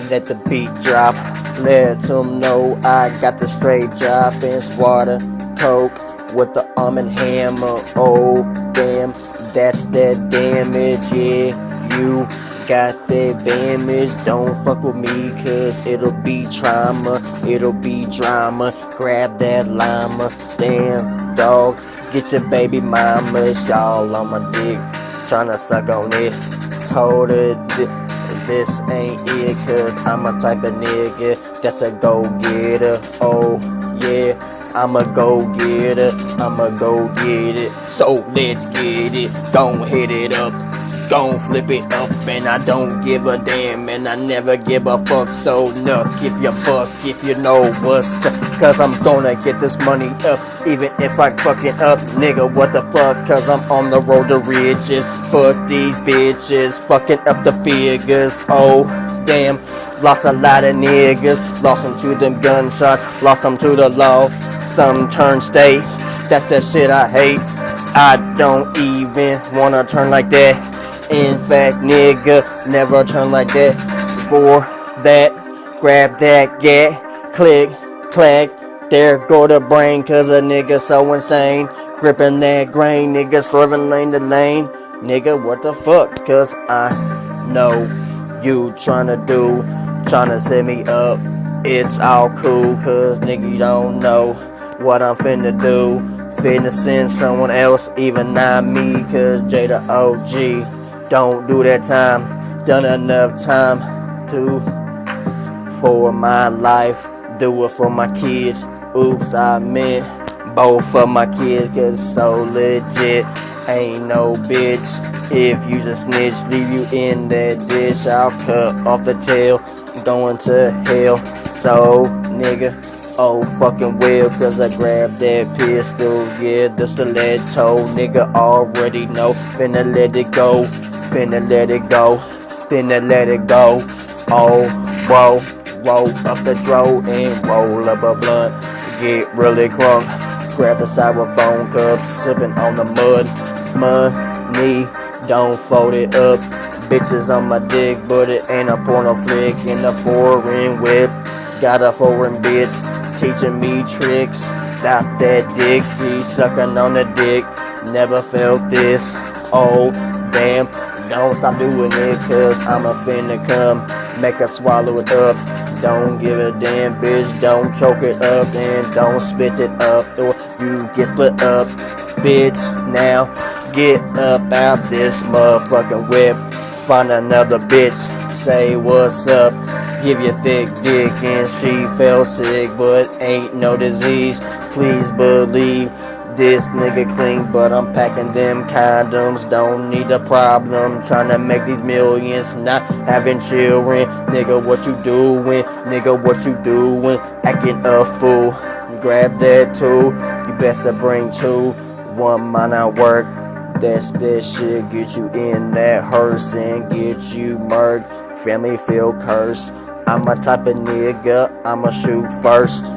let the beat drop. Let them know I got the straight drop and water, coke with the arm and hammer. Oh damn, that's that damage, yeah. You got that damage, don't fuck with me, cause it'll be trauma, it'll be drama. Grab that llama, damn dog, get your baby mama. Y'all on my dick, tryna suck on it. Told her this ain't it, cause I'm a type of nigga that's a go-getter. Oh yeah, I'm a go-getter, I'ma go get it. So let's get it, gon' hit it up, gon' flip it up, and I don't give a damn, and I never give a fuck. So nuck if you fuck, if you know what's up, cause I'm gonna get this money up, even if I fuck it up, nigga, what the fuck, cause I'm on the road to riches. Fuck these bitches, fucking up the figures. Oh damn, lost a lot of niggas, lost them to them gunshots, lost them to the law. Some turn state, that's that shit I hate. I don't even wanna turn like that. In fact, nigga, never turn like that. For that, grab that, get, click, clack, there go the brain, cause a nigga so insane. Gripping that grain, nigga, swerving lane to lane. Nigga, what the fuck, cause I know you tryna set me up. It's all cool, cause nigga, you don't know what I'm finna do. Finna send someone else, even not me, cause Jada OG. Don't do that time, done enough time for my life, do it for my kids. Oops, I meant both of my kids, cause it's so legit. Ain't no bitch, if you just snitch, leave you in that ditch. I'll cut off the tail, going to hell. So nigga, oh fucking well, cause I grabbed that pistol, yeah, the stiletto. Nigga already know, finna let it go, finna let it go, finna let it go. Oh, whoa, roll up the dro and roll up a blunt. Get really crunk, grab the styrofoam cup, sipping on the mud. Money, don't fold it up. Bitches on my dick, but it ain't a porno flick. In a foreign whip, got a foreign bitch teaching me tricks. Got that dick, she sucking on the dick. Never felt this. Oh damn, don't stop doing it, cause I'ma finna come, make her swallow it up. Don't give a damn, bitch, don't choke it up, and don't spit it up, or you get split up. Bitch, now get up out this motherfucking whip. Find another bitch, say what's up. Give you thick dick and she fell sick, but ain't no disease. Please believe this nigga clean, but I'm packing them condoms. Don't need a problem, trying to make these millions, not having children. Nigga, what you doing? Nigga, what you doing? Acting a fool. Grab that too, you best to bring two. 1 mile out work, that's that shit. Get you in that hearse and get you murked. Family feel cursed. I'm a type of nigga, I'ma shoot first.